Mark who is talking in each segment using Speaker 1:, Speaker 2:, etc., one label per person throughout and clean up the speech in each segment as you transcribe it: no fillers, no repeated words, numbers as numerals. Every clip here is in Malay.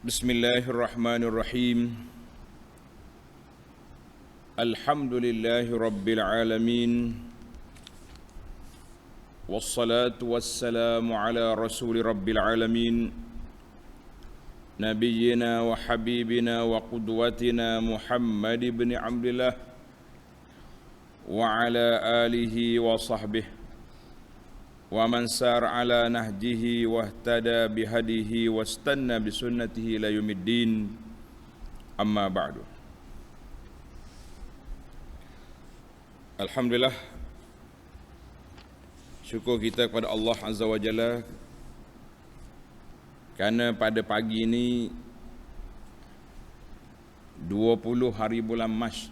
Speaker 1: Bismillahirrahmanirrahim. Alhamdulillahi rabbil alamin. Wassalatu wassalamu ala rasuli rabbil alamin. Nabiyyina wa habibina wa qudwatina Muhammad ibn Abdillah wa ala alihi wa sahbihi wa man sar ala nahjihi wahtada bihadihi wastanna bisunnatihi ila yaumiddin, amma ba'du. Alhamdulillah, syukur kita kepada Allah Azza wa Jalla kerana pada pagi ini 20 hari bulan Mac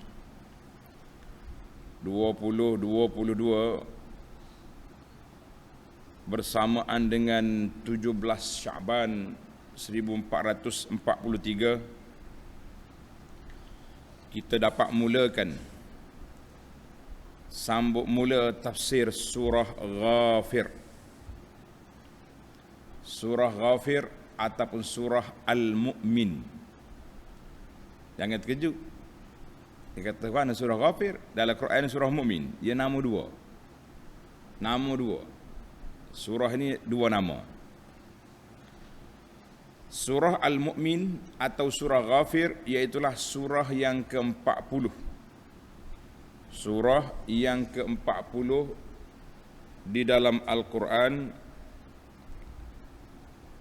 Speaker 1: 2022 bersamaan dengan 17 Syaban 1443, kita dapat mulakan sambung mula tafsir surah Ghafir. Surah Ghafir ataupun surah Al-Mu'min. Jangan terkejut. Dia kata mana surah Ghafir? Dalam Quran surah Mu'min. Dia nama dua. Nama dua. Surah ini dua nama. Surah Al-Mu'min atau surah Ghafir iaitulah surah yang ke-40. Surah yang ke-40 di dalam Al-Quran.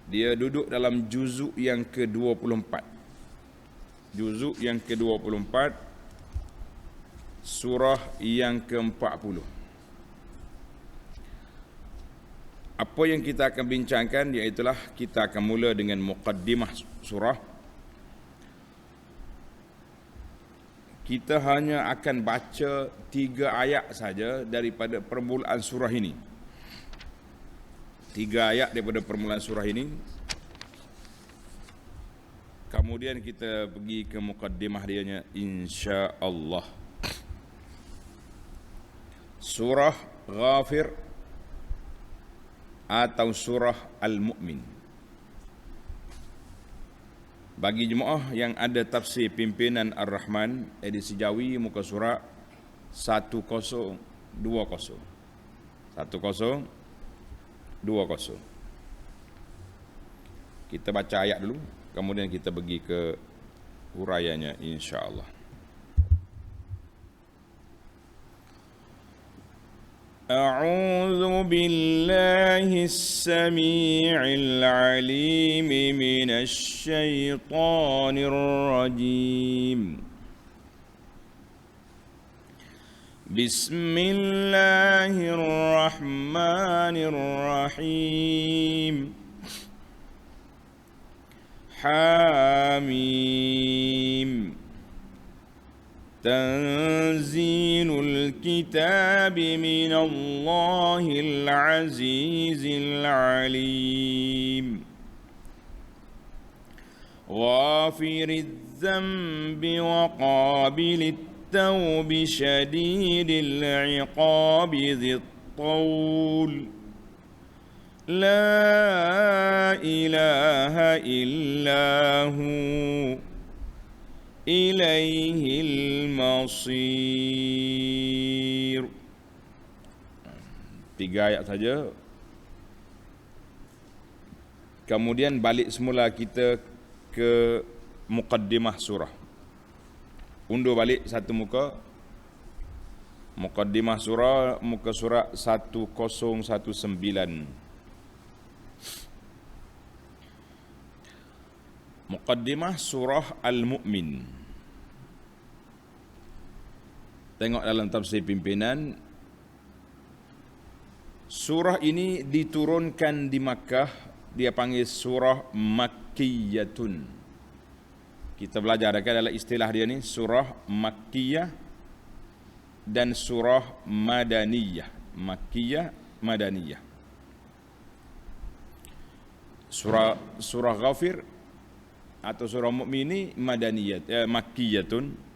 Speaker 1: Dia duduk dalam juzuk yang ke-24. Juzuk yang ke-24, surah yang ke-40. Apa yang kita akan bincangkan iaitulah kita akan mula dengan muqaddimah surah. Kita hanya akan baca 3 ayat saja daripada permulaan surah ini. 3 ayat daripada permulaan surah ini. Kemudian kita pergi ke muqaddimah dianya insya-Allah. Surah Ghafir atau surah Al-Mu'min. Bagi jemaah yang ada tafsir pimpinan Ar-Rahman edisi Jawi muka surat 1020. 1020. Kita baca ayat dulu, kemudian kita pergi ke huraiannya insya-Allah. أعوذ بالله السميع العليم من الشيطان الرجيم. بسم الله الرحمن الرحيم. حاميم. تنزيل الكتاب من الله العزيز العليم. غافر الذنب وقابل التوب شديد العقاب ذي الطول. لا إله إلا هو ilaihil masir. 3 ayat saja. Kemudian balik semula kita ke muqaddimah surah. Undur balik satu muka. Muqaddimah surah, muka surat 1019. Muqaddimah surah Al-Mu'min. Tengok dalam tafsir pimpinan, surah ini diturunkan di Makkah, dia panggil surah Makkiyatun. Kita belajar kan dalam istilah dia ni, surah Makkiyah dan surah Madaniyah. Makkiyah, Madaniyah. Surah Ghafir atau surah Mu'min ini Madaniyat, Makkiyatun.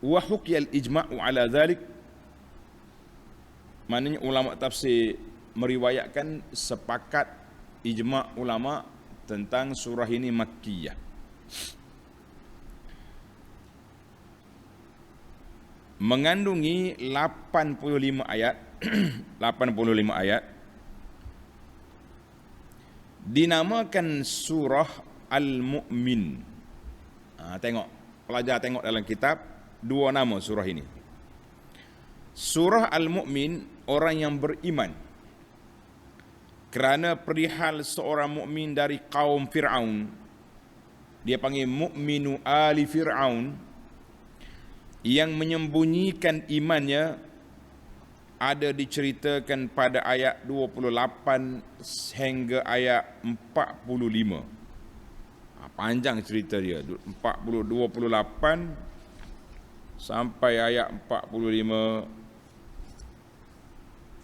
Speaker 1: Wa hukiya al-ijma'u ala dhalik, maknanya ulama tafsir meriwayatkan sepakat ijma' ulama tentang surah ini Makkiyah. Mengandungi 85 ayat 85 ayat, dinamakan surah Al-Mu'min. Tengok, pelajar tengok dalam kitab, dua nama surah ini. Surah Al-Mu'min, orang yang beriman, kerana perihal seorang mukmin dari kaum Fir'aun, dia panggil mu'minu ali Fir'aun, yang menyembunyikan imannya, ada diceritakan pada ayat 28 hingga ayat 45. Panjang cerita dia, 28 sampai ayat 45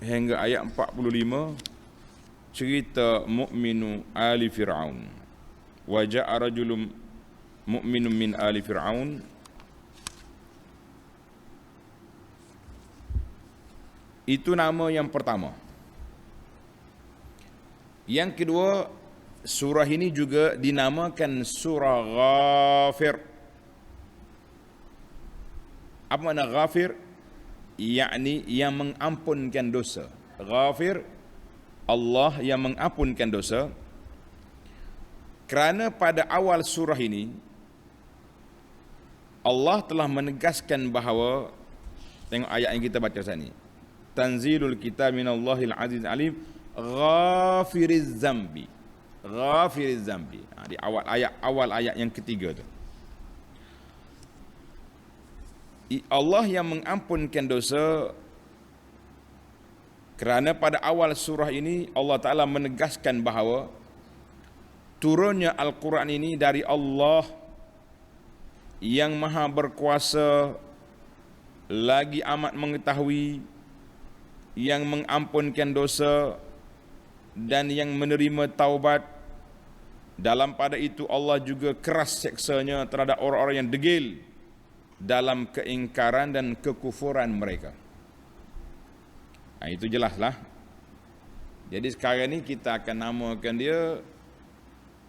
Speaker 1: hingga ayat 45, cerita mu'minu ali Fir'aun. Wa ja'a rajulun mu'minun min ali Fir'aun. Itu nama yang pertama. Yang kedua, surah ini juga dinamakan surah Ghafir. Apa makna Ghafir? Yakni yang mengampunkan dosa. Ghafir, Allah yang mengampunkan dosa. Kerana pada awal surah ini Allah telah menegaskan bahawa, tengok ayat yang kita baca saat ini, tanzilul kitab minallahil aziz alim ghafiriz zambi. Ghafiriz zambi. Di awal ayat yang ketiga tu, Allah yang mengampunkan dosa. Kerana pada awal surah ini Allah Ta'ala menegaskan bahawa turunnya Al-Quran ini dari Allah yang maha berkuasa, lagi amat mengetahui, yang mengampunkan dosa dan yang menerima taubat. Dalam pada itu Allah juga keras seksanya terhadap orang-orang yang degil dalam keingkaran dan kekufuran mereka. Itu jelaslah. Jadi sekarang ni kita akan namakan dia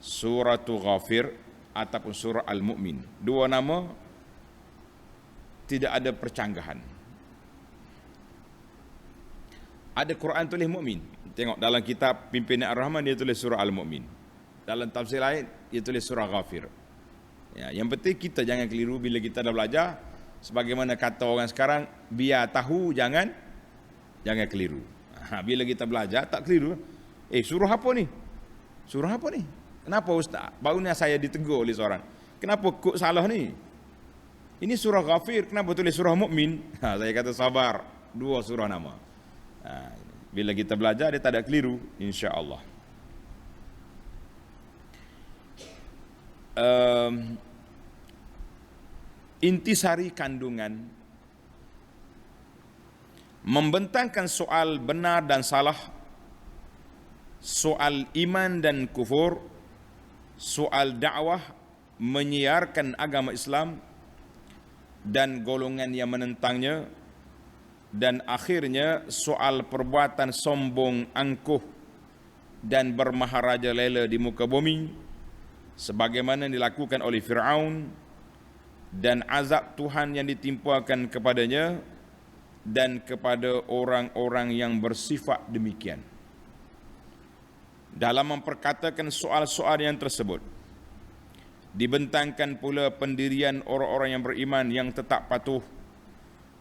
Speaker 1: Suratul Ghafir ataupun Surah Al-Mu'min. Dua nama, tidak ada percanggahan. Ada Quran tulis Mu'min. Tengok dalam kitab Pimpinan Ar-Rahman dia tulis Surah Al-Mu'min. Dalam tafsir lain dia tulis Surah Ghafir. Yang penting kita jangan keliru bila kita dah belajar. Sebagaimana kata orang sekarang, biar tahu jangan keliru. Bila kita belajar tak keliru. Surah apa ni? Surah apa ni? Kenapa ustaz? Baru ni saya ditegur oleh seorang. Kenapa kok salah ni? Ini surah Ghafir, kenapa tulis surah Mu'min? Saya kata sabar, dua surah nama. Bila kita belajar dia tak ada keliru, insya-Allah. Intisari kandungan membentangkan soal benar dan salah, soal iman dan kufur, soal dakwah, menyiarkan agama Islam dan golongan yang menentangnya, dan akhirnya soal perbuatan sombong, angkuh dan bermaharaja lela di muka bumi sebagaimana dilakukan oleh Fir'aun, dan azab Tuhan yang ditimpakan kepadanya dan kepada orang-orang yang bersifat demikian. Dalam memperkatakan soal-soal yang tersebut, dibentangkan pula pendirian orang-orang yang beriman yang tetap patuh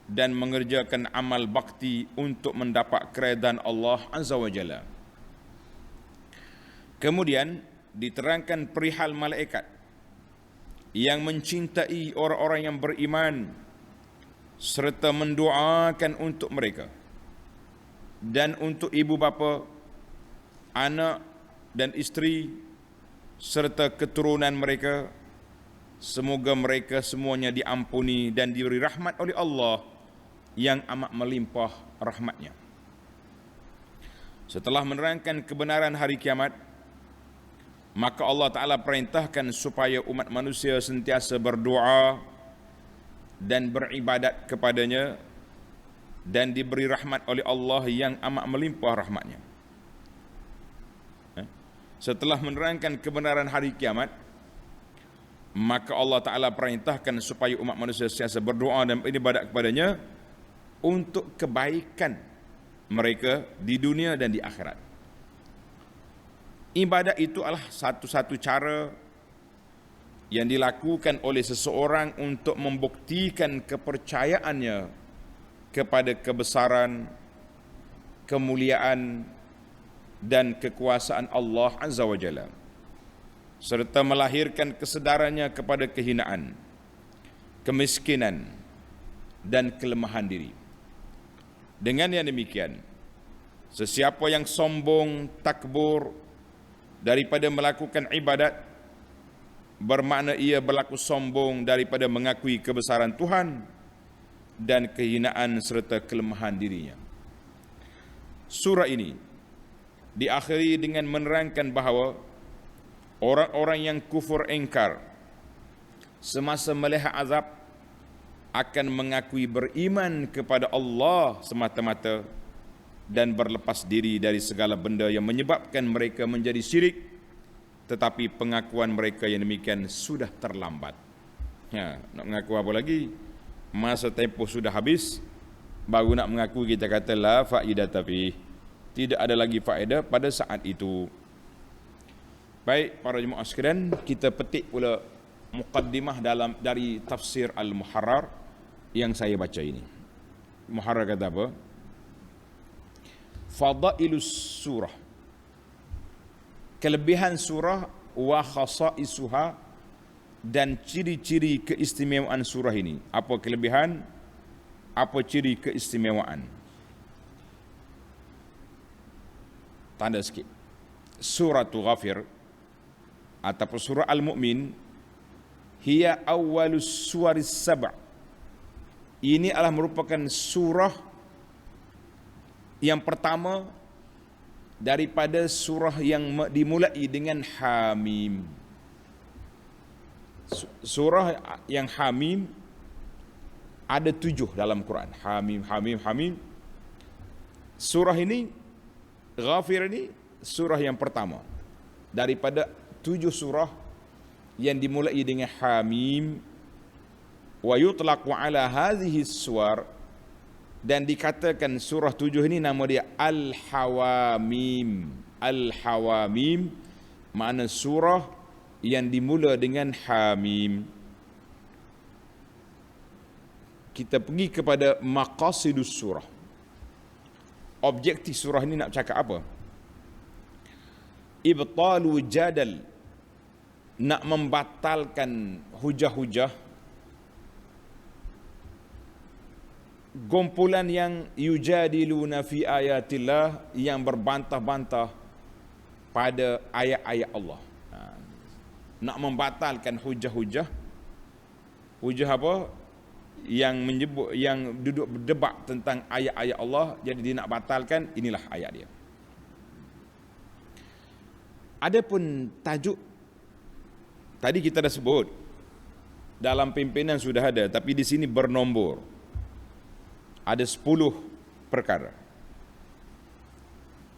Speaker 1: dan mengerjakan amal bakti untuk mendapat keredaan Allah Azza wa Jalla. Kemudian diterangkan perihal malaikat yang mencintai orang-orang yang beriman serta mendoakan untuk mereka dan untuk ibu bapa, anak dan isteri serta keturunan mereka. Semoga mereka semuanya diampuni dan diberi rahmat oleh Allah yang amat melimpah rahmatnya. Setelah menerangkan kebenaran hari kiamat, maka Allah Ta'ala perintahkan supaya umat manusia sentiasa berdoa dan beribadat kepadanya dan diberi rahmat oleh Allah yang amat melimpah rahmatnya. setelah menerangkan kebenaran hari kiamat, maka Allah Ta'ala perintahkan supaya umat manusia sentiasa berdoa dan beribadat kepadanya untuk kebaikan mereka di dunia dan di akhirat. Ibadat itu adalah satu-satu cara yang dilakukan oleh seseorang untuk membuktikan kepercayaannya kepada kebesaran, kemuliaan dan kekuasaan Allah Azza wa Jalla, serta melahirkan kesedarannya kepada kehinaan, kemiskinan dan kelemahan diri. Dengan yang demikian, sesiapa yang sombong, takbur daripada melakukan ibadat, bermakna ia berlaku sombong daripada mengakui kebesaran Tuhan dan kehinaan serta kelemahan dirinya. Surah ini diakhiri dengan menerangkan bahawa orang-orang yang kufur ingkar semasa melihat azab akan mengakui beriman kepada Allah semata-mata dan berlepas diri dari segala benda yang menyebabkan mereka menjadi syirik, tetapi pengakuan mereka yang demikian sudah terlambat. Nak mengaku apa lagi? Masa tempoh sudah habis, baru nak mengaku kita kata la faidata fi. Tidak ada lagi faedah pada saat itu. Baik para jemaah sekalian, kita petik pula muqaddimah dari tafsir Al-Muharrar yang saya baca ini. Muharrar kata apa? Fadailus surah, kelebihan surah, wa khasaisuha, dan ciri-ciri keistimewaan surah ini. Apa kelebihan? Apa ciri keistimewaan? Tanda sikit. Suratul Ghafir ataupun surah Al-Mu'min, hiya awwalus suwaris sab'. Ini adalah merupakan surah yang pertama daripada surah yang dimulai dengan Hamim. Surah yang Hamim ada 7 dalam Quran. Hamim, Hamim, Hamim. Surah ini, Ghafir ini, surah yang pertama daripada 7 surah yang dimulai dengan Hamim. Wa yutlaqu ala hadhihi suwar, dan dikatakan surah 7 ini nama dia Al-Hawamim. Al-Hawamim makna surah yang dimula dengan Hamim. Kita pergi kepada maqasidus surah. Objektif surah ini nak cakap apa? Ibtalu jadal, nak membatalkan hujah-hujah, gompulan yang yujadiluna fi ayatillah, yang berbantah-bantah pada ayat-ayat Allah. Nak membatalkan hujah-hujah. Hujah apa? Yang menyebut, yang duduk berdebat tentang ayat-ayat Allah, jadi dia nak batalkan, inilah ayat dia. Adapun tajuk tadi kita dah sebut, dalam pimpinan sudah ada, tapi di sini bernombor. Ada 10 perkara.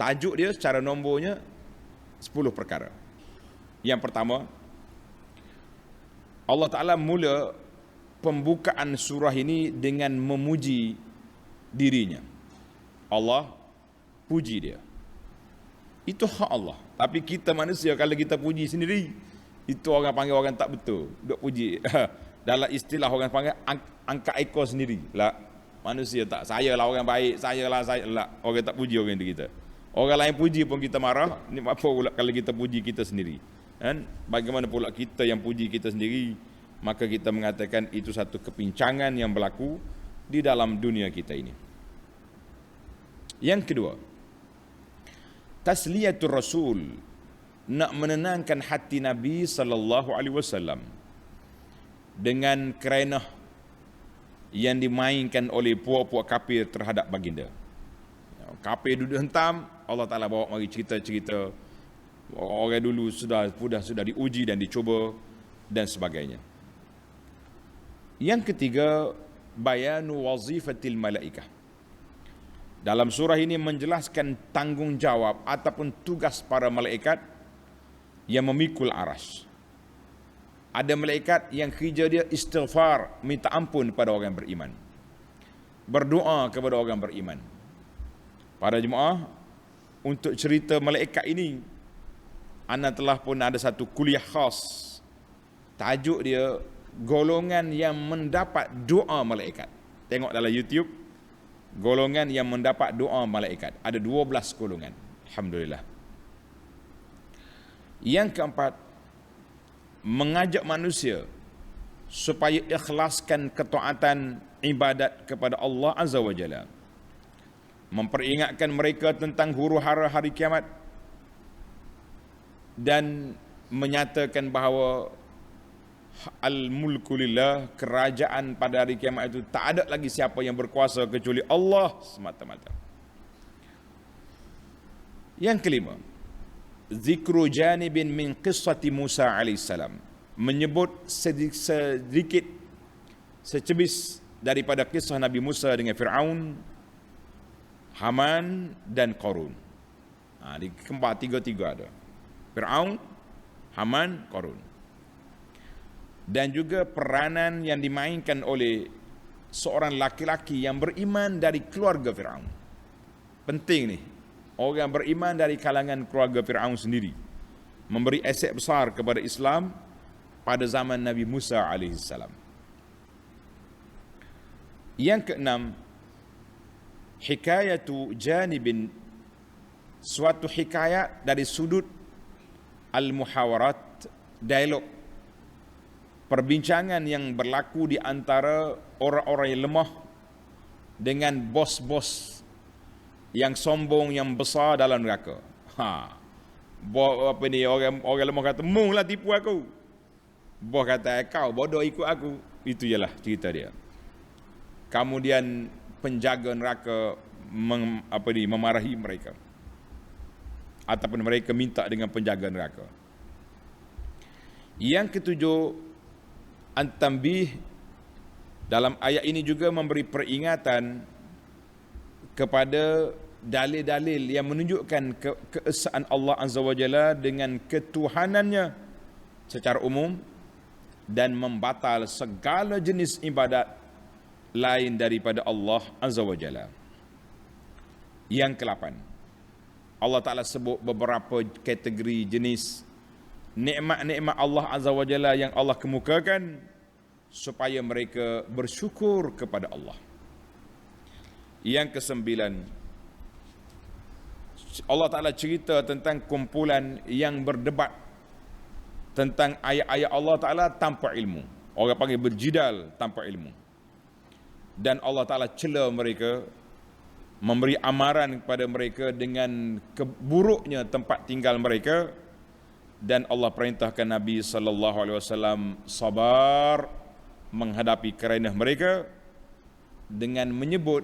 Speaker 1: Tajuk dia secara nombornya 10 perkara. Yang pertama, Allah Ta'ala mula pembukaan surah ini dengan memuji dirinya. Allah puji dia. Itu hak Allah. Tapi kita manusia kalau kita puji sendiri, itu orang panggil orang tak betul. Duk puji. Dalam istilah orang panggil angkat ekor sendiri. Lah, manusia tak. Saya lah orang baik, saya lah. Orang tak puji orang itu kita. Orang lain puji pun kita marah. Ni apa pula kalau kita puji kita sendiri? Kan? Bagaimana pula kita yang puji kita sendiri? Maka kita mengatakan itu satu kepincangan yang berlaku di dalam dunia kita ini. Yang kedua, tasliyatul Rasul, nak menenangkan hati Nabi sallallahu alaihi wasallam dengan kerenah yang dimainkan oleh puak-puak kafir terhadap baginda. Kafir duduk hentam, Allah Ta'ala bawa mari cerita-cerita orang dulu sudah diuji dan dicuba dan sebagainya. Yang ketiga, bayanu wazifatil malaikah. Dalam surah ini menjelaskan tanggungjawab ataupun tugas para malaikat yang memikul aras. Ada malaikat yang kerja dia istighfar, minta ampun kepada orang yang beriman, berdoa kepada orang yang beriman. Para jemaah, untuk cerita malaikat ini, ana telah pun ada satu kuliah khas. Tajuk dia golongan yang mendapat doa malaikat. Tengok dalam YouTube, golongan yang mendapat doa malaikat. Ada 12 golongan. Alhamdulillah. Yang keempat, mengajak manusia supaya ikhlaskan ketaatan ibadat kepada Allah Azza wa Jalla. Memperingatkan mereka tentang huru-hara hari kiamat dan menyatakan bahawa al-mulku lillah, kerajaan pada hari kiamat itu tak ada lagi siapa yang berkuasa kecuali Allah semata-mata. Yang kelima, zikru janibin min qissati Musa alaihissalam, menyebut sedikit secebis daripada kisah Nabi Musa dengan Fir'aun, Haman dan Qarun. Di keempat tiga ada Fir'aun, Haman, Qarun. Dan juga peranan yang dimainkan oleh seorang laki-laki yang beriman dari keluarga Fir'aun. Penting nih, orang beriman dari kalangan keluarga Fir'aun sendiri memberi aset besar kepada Islam pada zaman Nabi Musa alaihissalam. Yang keenam, hikayatu janibin, suatu hikayat dari sudut al-muhawarat, dialog, perbincangan yang berlaku di antara orang-orang yang lemah dengan bos-bos yang sombong, yang besar dalam neraka. Apa ni, orang lemah kata, "Mu lah tipu aku." Bos kata, "Kau bodoh ikut aku." Itu ialah cerita dia. Kemudian penjaga neraka memarahi mereka, ataupun mereka minta dengan penjaga neraka. Yang ketujuh, at-tanbih, dalam ayat ini juga memberi peringatan kepada dalil-dalil yang menunjukkan keesaan Allah Azza wa Jalla dengan ketuhanannya secara umum dan membatal segala jenis ibadat lain daripada Allah Azza wa Jalla. Yang ke-8, Allah Ta'ala sebut beberapa kategori jenis nikmat-nikmat Allah Azza wa Jalla yang Allah kemukakan supaya mereka bersyukur kepada Allah. Yang ke-9, Allah Ta'ala cerita tentang kumpulan yang berdebat tentang ayat-ayat Allah Ta'ala tanpa ilmu. Orang panggil berjidal tanpa ilmu. Dan Allah Ta'ala cela mereka, memberi amaran kepada mereka dengan keburuknya tempat tinggal mereka. Dan Allah perintahkan Nabi SAW sabar menghadapi kerenah mereka dengan menyebut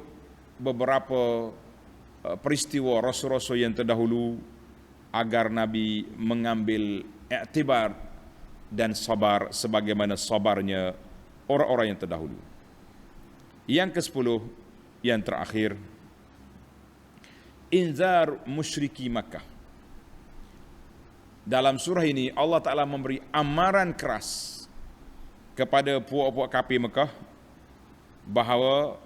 Speaker 1: beberapa peristiwa rasul-rasul yang terdahulu agar Nabi mengambil iktibar dan sabar sebagaimana sabarnya orang-orang yang terdahulu. Yang ke-10, yang terakhir, inzar musyriki Makkah. Dalam surah ini Allah Ta'ala memberi amaran keras kepada puak-puak kafir Mekah bahawa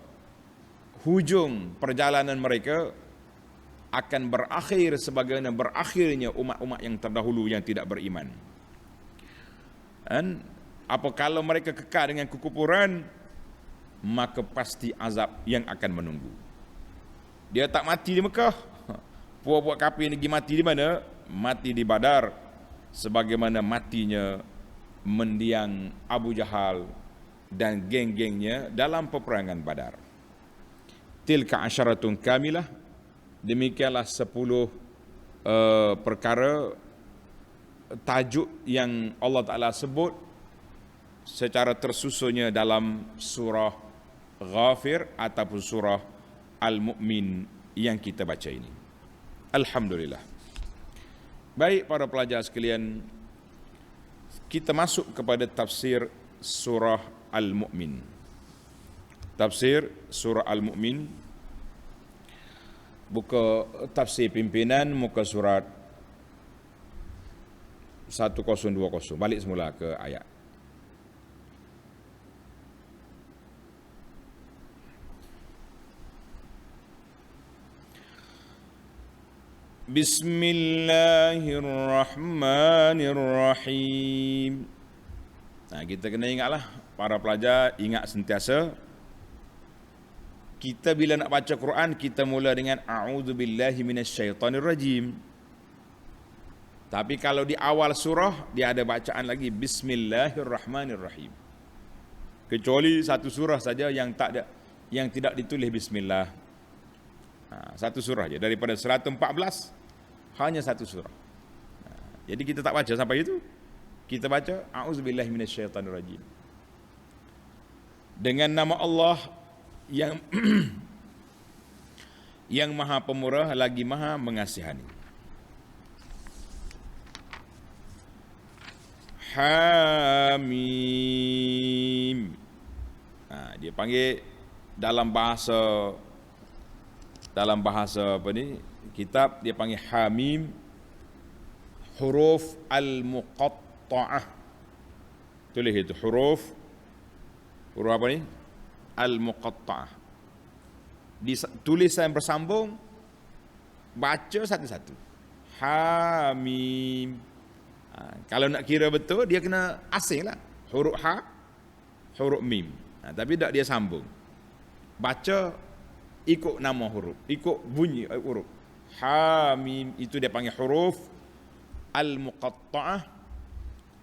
Speaker 1: hujung perjalanan mereka akan berakhir sebagaimana berakhirnya umat-umat yang terdahulu yang tidak beriman. Dan apa kalau mereka kekal dengan kekufuran, maka pasti azab yang akan menunggu. Dia tak mati di Mekah. Puak-puak kafir ini mati di mana? Mati di Badar, sebagaimana matinya mendiang Abu Jahal dan geng-gengnya dalam peperangan Badar. Tilka asyaratun kamilah, demikianlah 10 perkara tajuk yang Allah Ta'ala sebut secara tersusunnya dalam surah Ghafir ataupun surah Al-Mu'min yang kita baca ini. Alhamdulillah. Baik para pelajar sekalian, kita masuk kepada tafsir surah Al-Mu'min. Tafsir surah Al-Mu'min, buka tafsir pimpinan, muka surat 1020. Balik semula ke ayat. Bismillahirrahmanirrahim. Kita kena ingatlah, para pelajar ingat sentiasa, kita bila nak baca Quran, kita mula dengan a'udzubillahi minasyaitonirrajim. Tapi kalau di awal surah, dia ada bacaan lagi Bismillahirrahmanirrahim. Kecuali satu surah saja yang tidak ditulis Bismillah. Satu surah je, daripada 114 hanya satu surah. Jadi kita tak baca sampai itu. Kita baca a'udzubillahi minasyaitonirrajim. Dengan nama Allah yang yang Maha Pemurah lagi Maha Mengasihani. Hamim. Dia panggil dalam bahasa apa ni, kitab dia panggil Hamim, huruf al-muqatta'ah. Tulis itu huruf apa ni? Al-muqatta'ah. Di tulisan bersambung, baca satu-satu. Hamim. Kalau nak kira betul, dia kena asing lah. Huruf ha, huruf mim. Tapi tak dia sambung. Baca ikut nama huruf, ikut bunyi huruf. Hamim, itu dia panggil huruf al-muqatta'ah,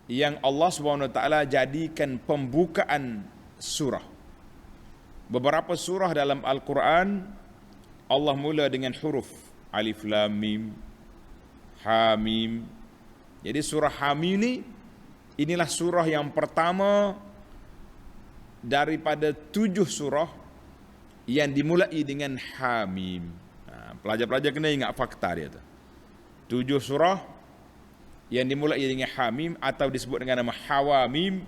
Speaker 1: yang Allah SWT jadikan pembukaan surah. Beberapa surah dalam Al-Quran Allah mula dengan huruf alif lam mim, hamim. Jadi surah Hamim inilah surah yang pertama daripada 7 surah yang dimulai dengan Hamim. Pelajar-pelajar kena ingat fakta dia tu. 7 surah yang dimulai dengan Hamim atau disebut dengan nama Hawamim.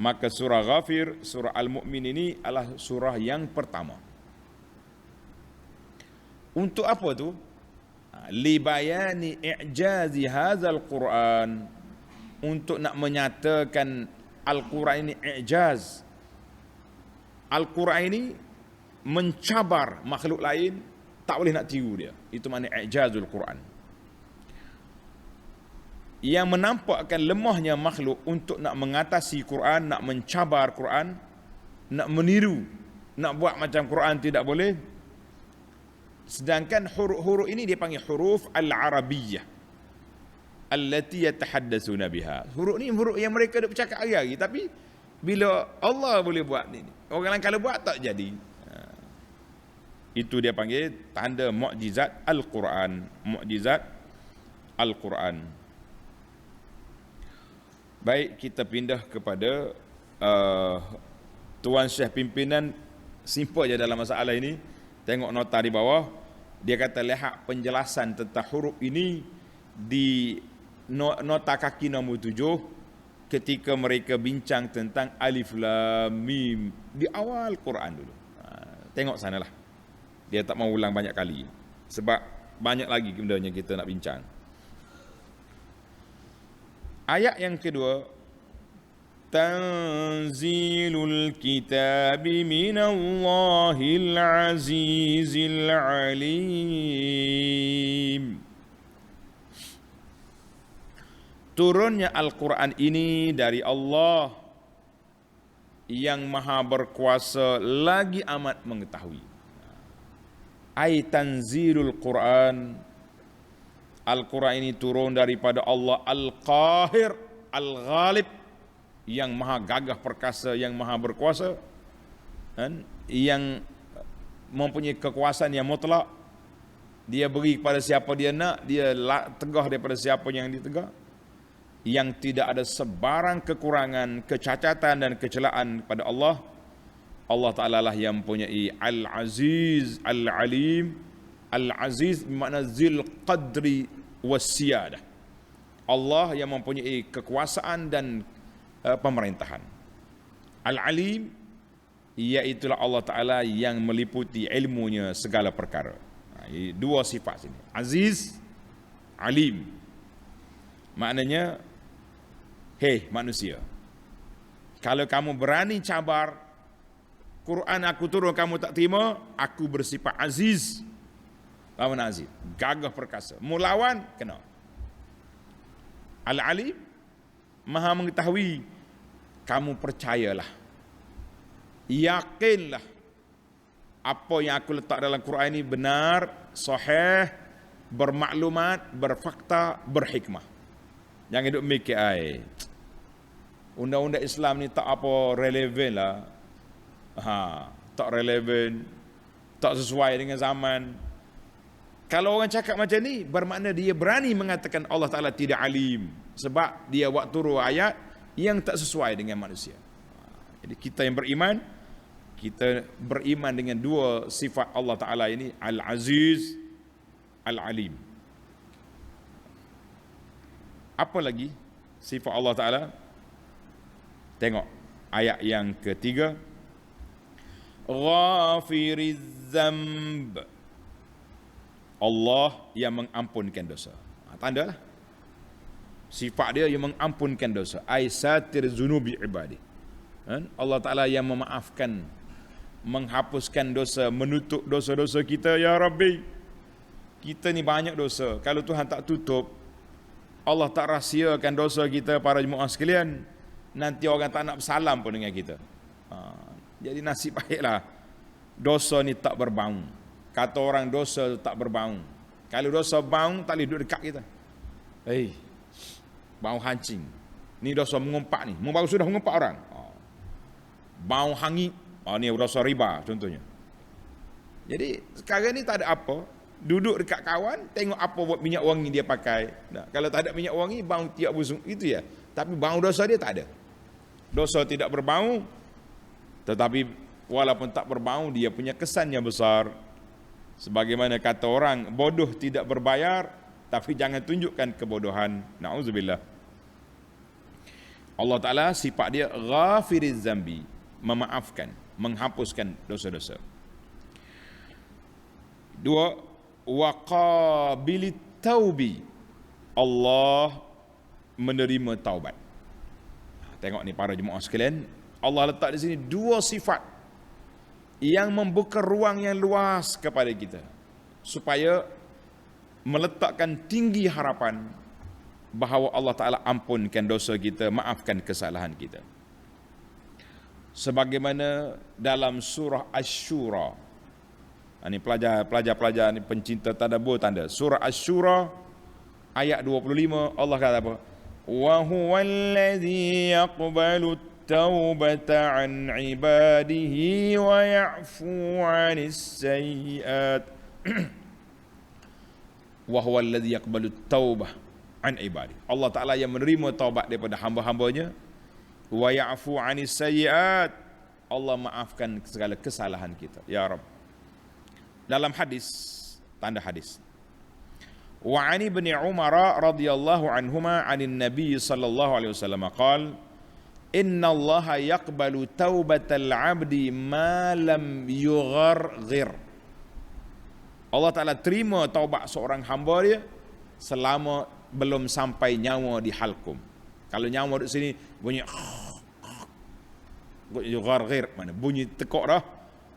Speaker 1: Maka surah Ghafir, surah Al-Mu'min ini adalah surah yang pertama. Untuk apa tu? Li bayani i'jazi hadzal Quran, untuk nak menyatakan Al-Quran ini i'jaz. Al-Quran ini mencabar makhluk lain, tak boleh nak tiru dia. Itu makna i'jazul Quran. Yang menampakkan lemahnya makhluk untuk nak mengatasi Quran, nak mencabar Quran, nak meniru, nak buat macam Quran, tidak boleh. Sedangkan huruf-huruf ini dia panggil huruf al-arabiyyah allati yatahaddatsuna biha. Huruf ni huruf yang mereka dah bercakap hari-hari, tapi bila Allah boleh buat ni, orang lain kalau buat tak jadi. Itu dia panggil tanda mukjizat Al-Quran, mukjizat Al-Quran. Baik, kita pindah kepada Tuan Syekh pimpinan. Simple je dalam masalah ini. Tengok nota di bawah, dia kata lihat penjelasan tentang huruf ini di nota kaki nombor 7 ketika mereka bincang tentang alif lam mim di awal Quran dulu. Tengok sanalah. Dia tak mau ulang banyak kali sebab banyak lagi benda yang kita nak bincang. Ayat yang kedua, Tanzilul kitabi minallahil azizil alim. Turunnya Al-Quran ini dari Allah yang maha berkuasa lagi amat mengetahui. Ay tanzilul Quran, Al-Quran ini turun daripada Allah Al-Qahir Al-Ghalib, yang maha gagah perkasa, yang maha berkuasa, yang mempunyai kekuasaan yang mutlak. Dia beri kepada siapa dia nak, dia tegah daripada siapa yang ditegah, yang tidak ada sebarang kekurangan, kecacatan dan kecelaan pada Allah. Allah Ta'ala lah yang mempunyai Al-Aziz Al-Alim. Al-Aziz bermakna zil qadri wasyiyadah. Allah yang mempunyai kekuasaan dan pemerintahan. Al-Alim, iaitulah Allah Ta'ala yang meliputi ilmunya segala perkara. Dua sifat sini, Aziz, Alim. Maknanya, hei manusia, kalau kamu berani cabar Quran aku turun kamu tak terima, aku bersifat aziz. Lawan aziz, gagah perkasa. Mu lawan, kena. Al-Alim, maha mengetahui. Kamu percayalah, yakinlah apa yang aku letak dalam Quran ini benar, sahih, bermaklumat, berfakta, berhikmah. Jangan duk mikir undang-undang Islam ni tak apa relevan lah. Tak relevan, tak sesuai dengan zaman. Kalau orang cakap macam ni, bermakna dia berani mengatakan Allah Ta'ala tidak alim, sebab dia buat turun ayat yang tak sesuai dengan manusia. Jadi kita yang beriman, kita beriman dengan dua sifat Allah Ta'ala ini, Al-Aziz, Al-Alim. Apa lagi sifat Allah Ta'ala? Tengok ayat yang ketiga, Ghafiriz Zamb, Allah yang mengampunkan dosa. Tanda lah sifat dia yang mengampunkan dosa. Aisatir zunubi ibadi. Allah Ta'ala yang memaafkan, menghapuskan dosa, menutup dosa-dosa kita. Ya Rabbi, kita ni banyak dosa. Kalau Tuhan tak tutup, Allah tak rahsiakan dosa kita, para jemaah sekalian, nanti orang tak nak bersalam pun dengan kita. Jadi nasib baiklah dosa ni tak berbau. Kata orang dosa tak berbau. Kalau dosa bau, tak boleh duduk dekat kita. Bau hancing. Ni dosa mengumpat ni. Baru sudah mengumpat orang. Bau hangit. Ni dosa riba contohnya. Jadi sekarang ni tak ada apa. Duduk dekat kawan, tengok apa buat minyak wangi dia pakai. Kalau tak ada minyak wangi, bau tiap busung. Itu ya. Tapi bau dosa dia tak ada. Dosa tidak berbau, tetapi walaupun tak berbau, dia punya kesan yang besar. Sebagaimana kata orang, bodoh tidak berbayar, tapi jangan tunjukkan kebodohan. Na'udzubillah. Allah Ta'ala sifat dia Ghafiriz Zambi, memaafkan, menghapuskan dosa-dosa. Dua, waqabilit taubi, Allah menerima taubat. Tengok ni para jemaah sekalian, Allah letak di sini dua sifat yang membuka ruang yang luas kepada kita, supaya meletakkan tinggi harapan bahawa Allah Ta'ala ampunkan dosa kita, maafkan kesalahan kita. Sebagaimana dalam surah Asy-Syura, ini pelajar ni pencinta tadabbur tanda. Surah Asy-Syura ayat 25, Allah kata apa? Wa huwallazi yaqbalu taubata an ibadihi wa ya'fu 'anis sayyi'at. Wa huwallazi yaqbalu taubah an ibadihi. Allah Ta'ala yang menerima taubat daripada hamba-hambanya. Wa ya'fu 'anis sayyi'at. Allah maafkan segala kesalahan kita. Ya Rabb. Dalam hadis, tanda hadis, wa ani ibn Umar radhiyallahu anhuma 'anil Nabi sallallahu alaihi wasallam qala inna Allah yaqbalu taubatal 'abdi ma lam yugharghir. Allah Ta'ala terima taubat seorang hamba dia selama belum sampai nyawa di halkum. Kalau nyawa di sini bunyi yugharghir, mana bunyi tekuk dah,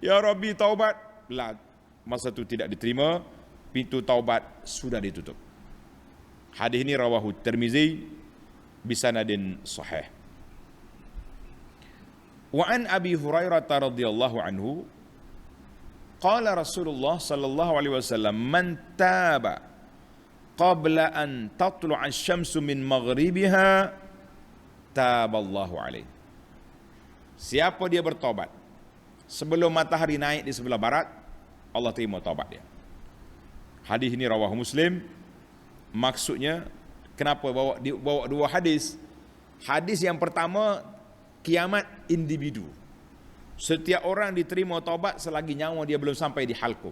Speaker 1: ya Rabbi taubat, lah masa tu tidak diterima, pintu taubat sudah ditutup. Hadis ini rawahu Tirmizi bisanadin sahih. Wa an Abi Hurairah radhiyallahu anhu qala Rasulullah sallallahu alaihi wasallam man taba qabla an tatlu'a asy-syamsu min maghribiha taballahu alaihi. Siapa dia bertobat sebelum matahari naik di sebelah barat, Allah terima taubat dia. Hadis ini rawahu Muslim. Maksudnya kenapa bawa dua hadis? Hadis yang pertama kiamat individu. Setiap orang diterima taubat selagi nyawa dia belum sampai di halkum.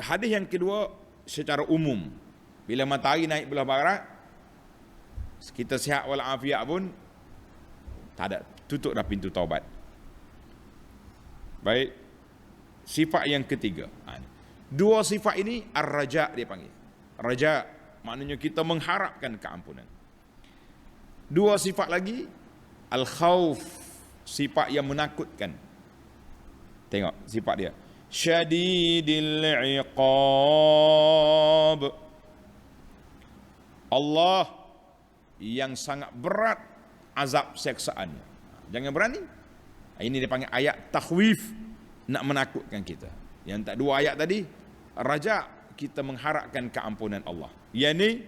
Speaker 1: Hadis yang kedua secara umum, bila matahari naik belah barat, kita sihat wal afiat pun tak ada, tutup dah pintu taubat. Baik. Sifat yang ketiga, dua sifat ini ar-raja dia panggil. Raja, maknanya kita mengharapkan keampunan. Dua sifat lagi, al-khauf, sifat yang menakutkan. Tengok sifat dia, syadidil iqab, Allah yang sangat berat azab seksaannya. Jangan berani. Ini dipanggil ayat takhwif, nak menakutkan kita. Yang tak dua ayat tadi, raja, kita mengharapkan keampunan Allah. Yang ni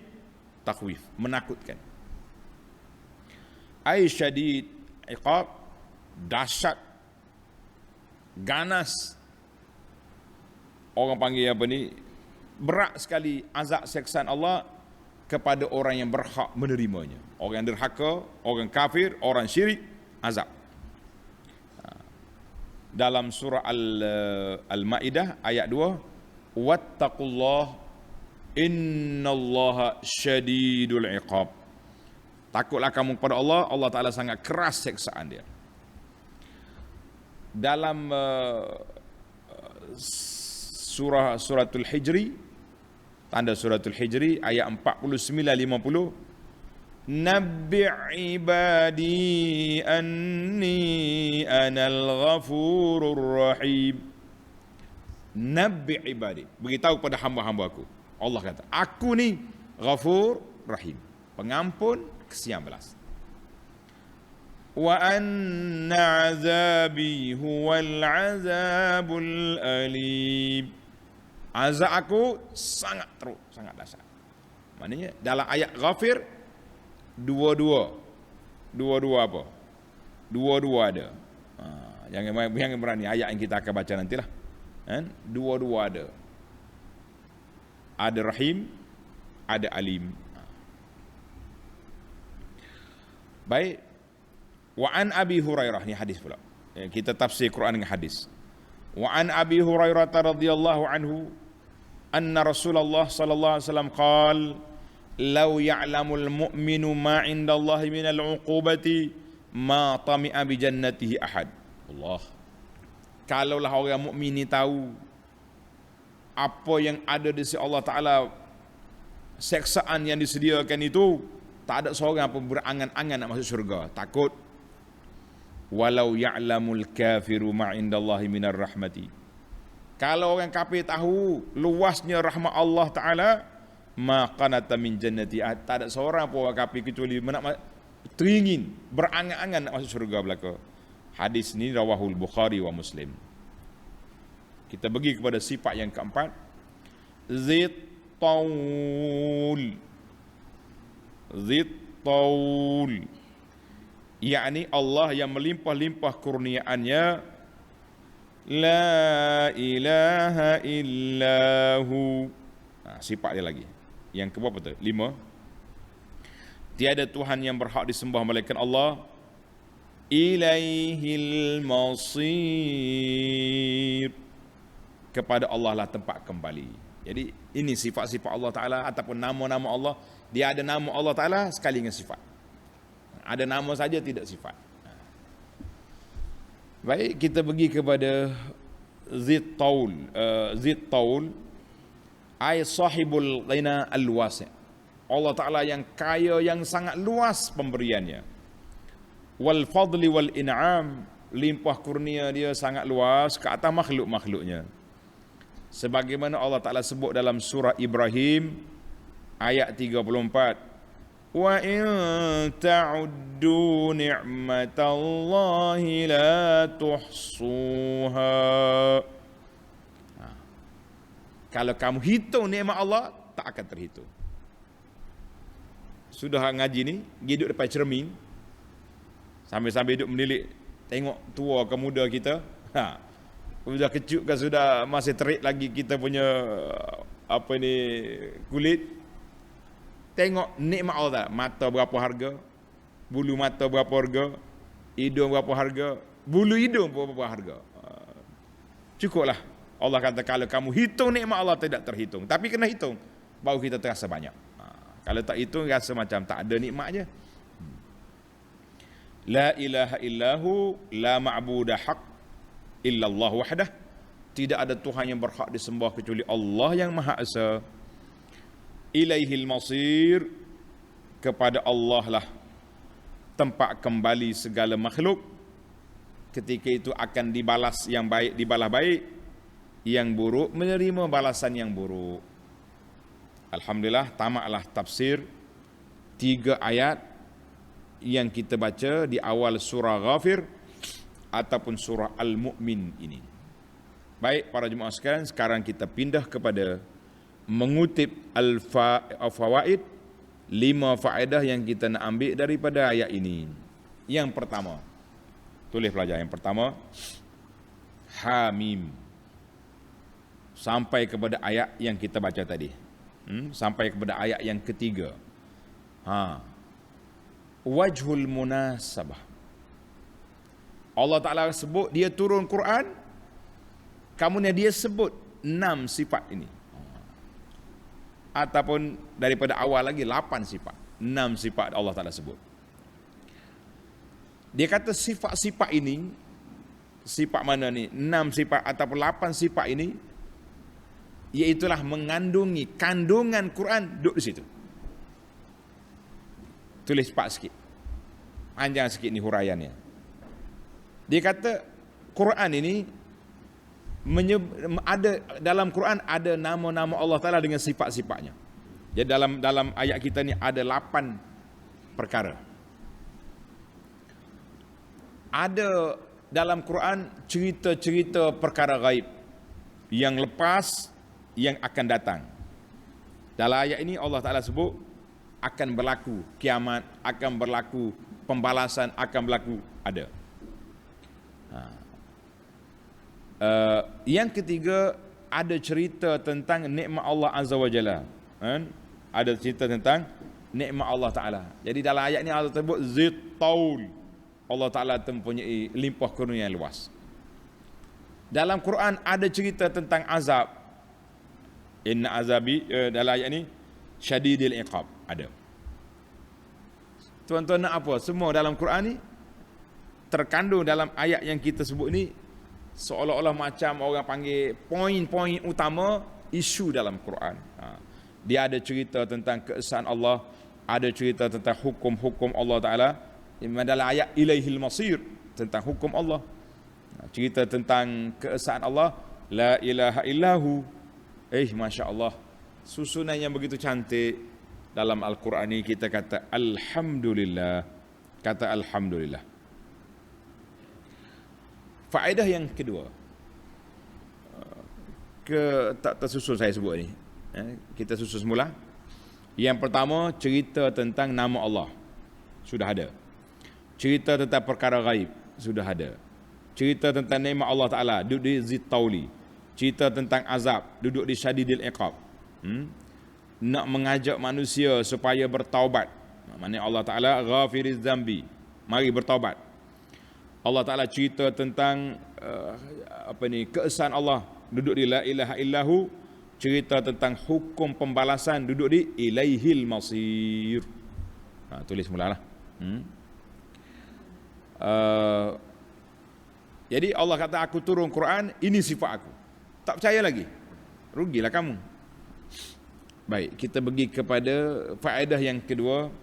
Speaker 1: takhwif, menakutkan. Ai syadid iqab, dahsyat, ganas. Orang panggil apa ni? Berat sekali azab seksaan Allah kepada orang yang berhak menerimanya. Orang yang derhaka, orang kafir, orang syirik, azab. Dalam surah Al-Maidah ayat 2, wattaqullah innallaha syadidul iqab. Takutlah kamu kepada Allah, Allah Ta'ala sangat keras seksaan dia. Dalam suratul Hijri, tanda suratul Hijri ayat 49-50, nabbi' ibadi anni anal ghafurur rahim. Nabbi' ibadi, beritahu kepada hamba-hamba aku. Allah kata, aku ni ghafur rahim, pengampun, kesian belas. Wa anna azabi huwal azabul alim. Azab aku sangat teruk, sangat dahsyat. Maknanya dalam ayat Ghafir dua-dua apa? Dua-dua ada. Jangan berani ayat yang kita akan baca nantilah. Dua-dua ada. Ada Rahim, ada Alim. Baik. Wa an Abi Hurairah, ni hadis pula. Kita tafsir Quran dengan hadis. Wa an Abi Hurairah radhiyallahu anhu anna Rasulullah sallallahu alaihi wasallam qala law ya'lamul mu'minu ma 'indallahi minal 'uqubati ma tami'a bi jannatihi ahad. Allah. Kalaulah orang mukmin ni tahu apa yang ada di sisi Allah Taala, seksaan yang disediakan itu, tak ada seorang pun berangan-angan nak masuk syurga, takut. Walau ya'lamul kafiru ma 'indallahi minar rahmati. Kalau orang kafir tahu luasnya rahmat Allah Taala, ma qanata min jannati, tak ada seorang pun orang kafir kecuali teringin, berangan-angan nak masuk syurga belaka. Hadis ni rawahul Bukhari wa Muslim. Kita pergi kepada sifat yang keempat, zit taul. Zit taul, yakni Allah yang melimpah-limpah kurniaannya, la ilaha illahu. Sifat dia lagi. Yang keberapa tu? 5. Tiada Tuhan yang berhak disembah melainkan Allah. Ilaihil masir. Kepada Allah lah tempat kembali. Jadi ini sifat-sifat Allah Ta'ala ataupun nama-nama Allah. Dia ada nama Allah Ta'ala sekali dengan sifat. Ada nama saja, tidak sifat. Baik, kita pergi kepada Zit Taul. Zit Taul ay sahibul ghina al-wasi'. Allah Ta'ala yang kaya, yang sangat luas pemberiannya. Wal fadli wal in'am, limpah kurnia dia sangat luas ke atas makhluk-makhluknya. Sebagaimana Allah Ta'ala sebut dalam surah Ibrahim ayat 34, wa in ta'uddu ni'matallahi la tuhsuha. Kalau kamu hitung nikmat Allah, tak akan terhitung. Sudah ngaji ni, duduk depan cermin, sambil-sambil duduk menilik, tengok tua ke muda kita, sudah kecut ke sudah masih terik lagi kita punya apa ni kulit. Tengok nikmat Allah. Mata berapa harga, bulu mata berapa harga, hidung berapa harga, bulu hidung berapa harga. Cukuplah. Allah kata kalau kamu hitung nikmat Allah tidak terhitung. Tapi kena hitung baru kita terasa banyak. Kalau tak hitung rasa macam tak ada nikmat je. La ilaha illahu la ma'budah haq illallah wahdah. Tidak ada Tuhan yang berhak disembah kecuali Allah yang Maha Esa. ilaihil masir, kepada Allah lah tempat kembali segala makhluk. Ketika itu akan dibalas yang baik dibalas baik, yang buruk menerima balasan yang buruk. Alhamdulillah, tamatlah tafsir 3 ayat yang kita baca di awal surah Ghafir ataupun surah Al-Mu'min ini. Baik para jemaah sekalian, sekarang kita pindah kepada mengutip al-fawaid, 5 faedah yang kita nak ambil daripada ayat ini. Yang pertama, tulis pelajar, yang pertama, Hamim, sampai kepada ayat yang kita baca tadi, sampai kepada ayat yang ketiga. Wajhul munasabah, Allah Ta'ala sebut dia turun Quran, kemudian dia sebut 6 sifat ini, ataupun daripada awal lagi 8 sifat, 6 sifat Allah Ta'ala sebut. Dia kata sifat-sifat ini, sifat mana ni, 6 sifat ataupun 8 sifat ini, iaitulah mengandungi kandungan Quran duduk di situ. Tulis cepat sikit, panjang sikit ni huraiannya. Dia kata Quran ini ada dalam Quran ada nama-nama Allah Ta'ala dengan sifat-sifatnya. Jadi dalam ayat kita ni ada 8 perkara. Ada dalam Quran cerita-cerita perkara gaib yang lepas, yang akan datang. Dalam ayat ini Allah Ta'ala sebut akan berlaku kiamat, akan berlaku pembalasan, akan berlaku, ada. Yang ketiga, ada cerita tentang nikmat Allah Azza wa Jalla. Ada cerita tentang nikmat Allah Ta'ala. Jadi dalam ayat ni Allah sebut Zit Taul, Allah Ta'ala mempunyai limpah kurnia yang luas. Dalam Quran ada cerita tentang azab, inna azabi, dalam ayat ni syadidil iqab, ada. Tuan-tuan nak apa? Semua dalam Quran ni terkandung dalam ayat yang kita sebut ni, seolah-olah macam orang panggil poin-poin utama isu dalam Quran. Dia ada cerita tentang keesaan Allah, ada cerita tentang hukum-hukum Allah Ta'ala. Dalam ayat ilaihil masir, tentang hukum Allah, cerita tentang keesaan Allah, la ilaha illahu. Masya Allah, susunan yang begitu cantik dalam Al-Quran ini. Kita kata Alhamdulillah, kata Alhamdulillah. Faedah yang kedua, tak tersusun saya sebut ni, kita susun semula. Yang pertama, cerita tentang nama Allah, sudah ada. Cerita tentang perkara gaib, sudah ada. Cerita tentang nikmat Allah Ta'ala, duduk di Zit Tauli. Cerita tentang azab, duduk di Syadidil Iqab. Nak mengajak manusia supaya bertaubat, maknanya Allah Ta'ala Ghafiriz Zambi, mari bertaubat. Allah Ta'ala cerita tentang keesaan Allah, duduk di la ilaha illahu. Cerita tentang hukum pembalasan, duduk di ilaihil masir. Tulis mulalah. Jadi Allah kata aku turun Quran, ini sifat aku. Tak percaya lagi, rugilah kamu. Baik, kita pergi kepada faedah yang kedua.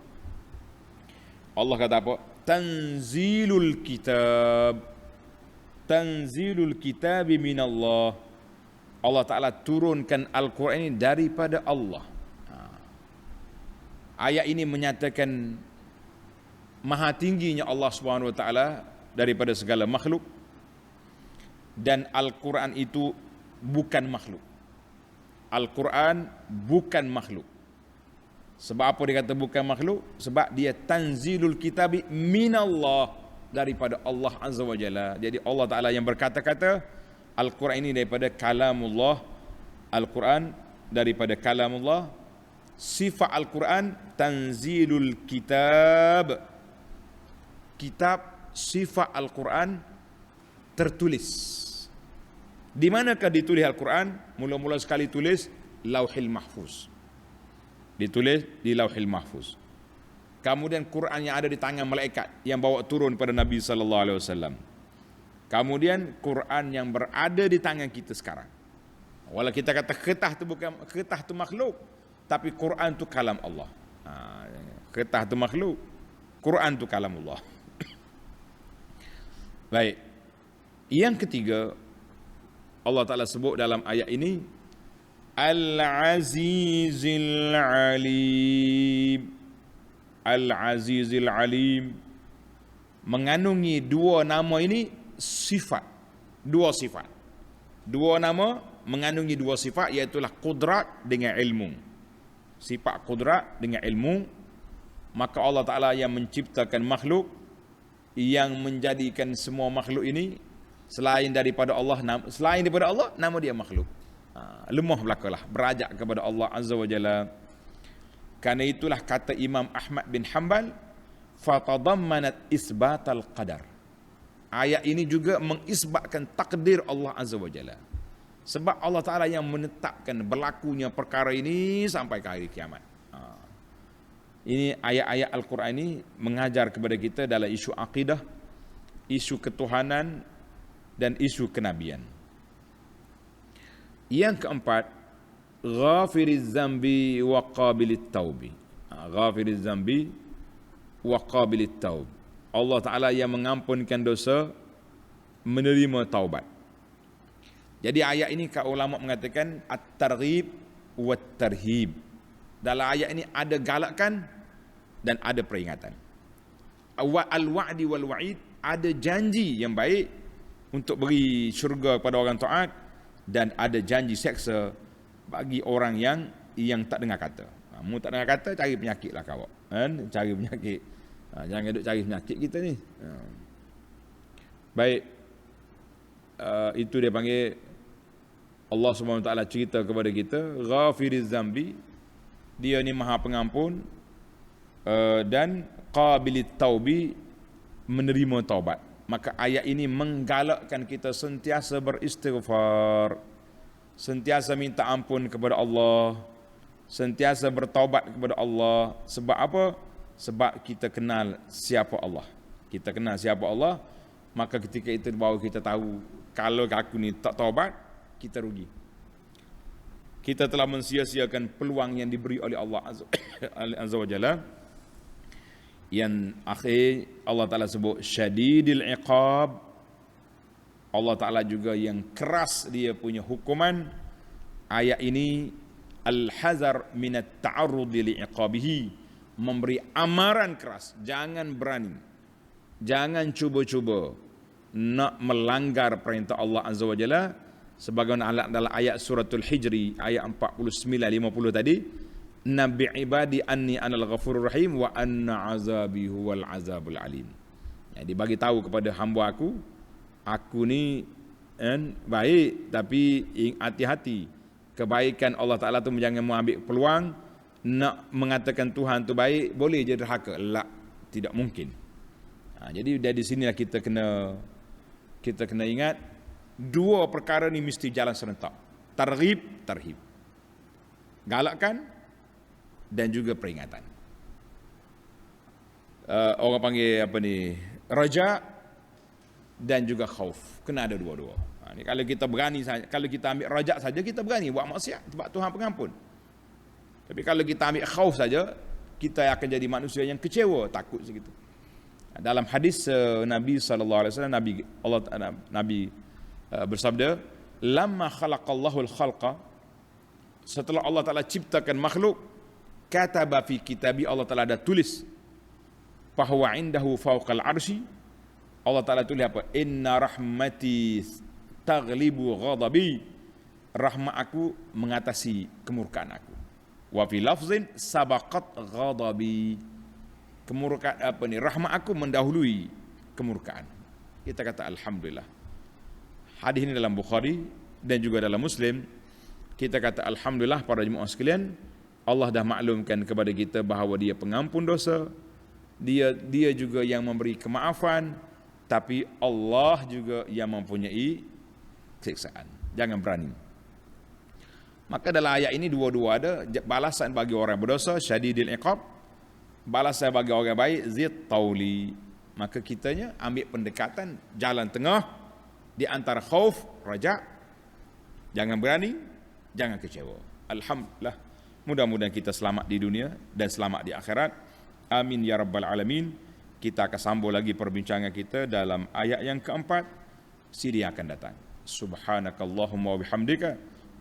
Speaker 1: Allah kata apa? Tanzilul kitab, tanzilul kitabi minallah. Allah Ta'ala turunkan Al-Quran ini daripada Allah. Ayat ini menyatakan maha tingginya Allah Subhanahu Wa Ta'ala daripada segala makhluk, dan Al-Quran itu bukan makhluk. Al-Quran bukan makhluk. Sebab apa dia kata bukan makhluk? Sebab dia tanzilul kitabi minallah, daripada Allah Azza wa Jalla. Jadi Allah Ta'ala yang berkata-kata, Al-Quran ini daripada kalamullah, Al-Quran daripada kalamullah. Sifat Al-Quran tanzilul kitab, kitab sifat Al-Quran tertulis. Di manakah ditulis Al-Quran? Mula-mula sekali tulis Lauhil Mahfuz, ditulis di Lauhil Mahfuz. Kemudian Quran yang ada di tangan malaikat yang bawa turun pada Nabi sallallahu alaihi wasallam. Kemudian Quran yang berada di tangan kita sekarang. Walau kita kata kertas tu bukan, kertas tu makhluk, tapi Quran tu kalam Allah. Kertas tu makhluk, Quran tu kalam Allah. Baik. Yang ketiga, Allah Ta'ala sebut dalam ayat ini, Al-Azizil Alim. Al-Azizil Alim mengandungi dua nama ini sifat. Dua sifat. Dua nama mengandungi dua sifat, iaitulah qudrat dengan ilmu. Sifat qudrat dengan ilmu. Maka Allah Ta'ala yang menciptakan makhluk, yang menjadikan semua makhluk ini selain daripada Allah, nama dia makhluk. Lemah belakalah, berajak kepada Allah Azza wa Jalla. Karena itulah kata Imam Ahmad bin Hanbal, fatadammanat isbatal qadar. Ayat ini juga mengisbatkan takdir Allah Azza wa Jalla. Sebab Allah Ta'ala yang menetapkan berlakunya perkara ini sampai ke hari kiamat. Ini ayat-ayat Al-Quran ini mengajar kepada kita dalam isu akidah, isu ketuhanan, dan isu kenabian. Yang keempat, ghafiriz zambi wa qabilit taubi. Ghafiriz zambi wa qabilit taub. Allah Ta'ala yang mengampunkan dosa, menerima taubat. Jadi ayat ini kau ulama mengatakan at-targhib wa tarhib. Dalam ayat ini ada galakan dan ada peringatan. Al-wa'di wal wa'id, ada janji yang baik untuk beri syurga kepada orang taat, dan ada janji seksa bagi orang yang tak dengar kata. Mu tak dengar kata, cari penyakit lah kau. Kan? Cari penyakit. Jangan duk cari penyakit kita ni. Baik. Itu dia panggil, Allah SWT cerita kepada kita, ghafiriz zambi, dia ni maha pengampun, dan qabilit taubi, menerima taubat. Maka ayat ini menggalakkan kita sentiasa beristighfar, sentiasa minta ampun kepada Allah, sentiasa bertaubat kepada Allah. Sebab apa? Sebab kita kenal siapa Allah. Kita kenal siapa Allah, maka ketika itu baru kita tahu, kalau aku ni tak taubat, kita rugi. Kita telah mensia-siakan peluang yang diberi oleh Allah Azza wa Jalla. Yang akhir Allah Ta'ala sebut syadidil iqab. Allah Ta'ala juga yang keras dia punya hukuman. Ayat ini al-hazar minat ta'arrudi li'iqabihi, memberi amaran keras, jangan berani, jangan cuba-cuba nak melanggar perintah Allah Azza wa Jalla, sebagaimana dalam ayat suratul Hijri ayat 49-50 tadi, nabi ibadi anni anal ghafurur rahim wa anna azabi huwal azabul alim. Jadi bagi tahu kepada hamba aku ni baik, tapi hati-hati. Kebaikan Allah Ta'ala tu jangan mengambil peluang nak mengatakan Tuhan tu baik, boleh je derhaka. Tidak mungkin. Jadi dari sinilah kita kena ingat, dua perkara ni mesti jalan serentak. Targhib, tarhib. Galakkan dan juga peringatan. Orang panggil apa ni, raja dan juga khauf. Kena ada dua-dua. Ni kalau kita berani saja, kalau kita ambil raja saja, kita berani buat maksiat sebab Tuhan pengampun. Tapi kalau kita ambil khauf saja, kita akan jadi manusia yang kecewa, takut segitu. Dalam hadis Nabi sallallahu alaihi wasallam, Nabi bersabda, lamma khalaqallahu al-khalqa, setelah Allah Ta'ala ciptakan makhluk, kataba fi kitabi, Allah Ta'ala ada tulis, bahwa indahu fawqal arsy, Allah Ta'ala tulis apa? Inna rahmati taghlibu ghadabi, rahmat aku mengatasi kemurkaan aku. Wa fi lafzin sabaqat ghadabi, kemurkaan apa ni, rahmat aku mendahului kemurkaan. Kita kata alhamdulillah. Hadis ini dalam Bukhari dan juga dalam Muslim. Kita kata alhamdulillah para jemaah sekalian, Allah dah maklumkan kepada kita bahawa dia pengampun dosa, dia juga yang memberi kemaafan, tapi Allah juga yang mempunyai siksaan. Jangan berani. Maka dalam ayat ini dua-dua ada balasan bagi orang berdosa, syadidil iqab, balasan bagi orang baik, zid tauli. Maka kitanya ambil pendekatan jalan tengah di antara khauf, raja. Jangan berani, jangan kecewa. Alhamdulillah, Mudah-mudahan kita selamat di dunia dan selamat di akhirat. Amin ya rabbal alamin. Kita akan sambung lagi perbincangan kita dalam ayat yang keempat sidi yang akan datang. Subhanakallahumma wa bihamdika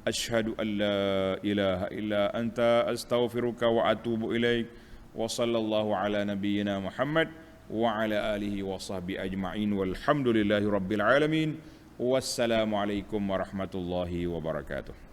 Speaker 1: asyhadu an la ilaha illa anta astaghfiruka wa atubu ilaik. Wa sallallahu ala nabiyyina Muhammad wa ala alihi wa sahbihi ajma'in walhamdulillahi rabbil alamin. Wassalamualaikum warahmatullahi wabarakatuh.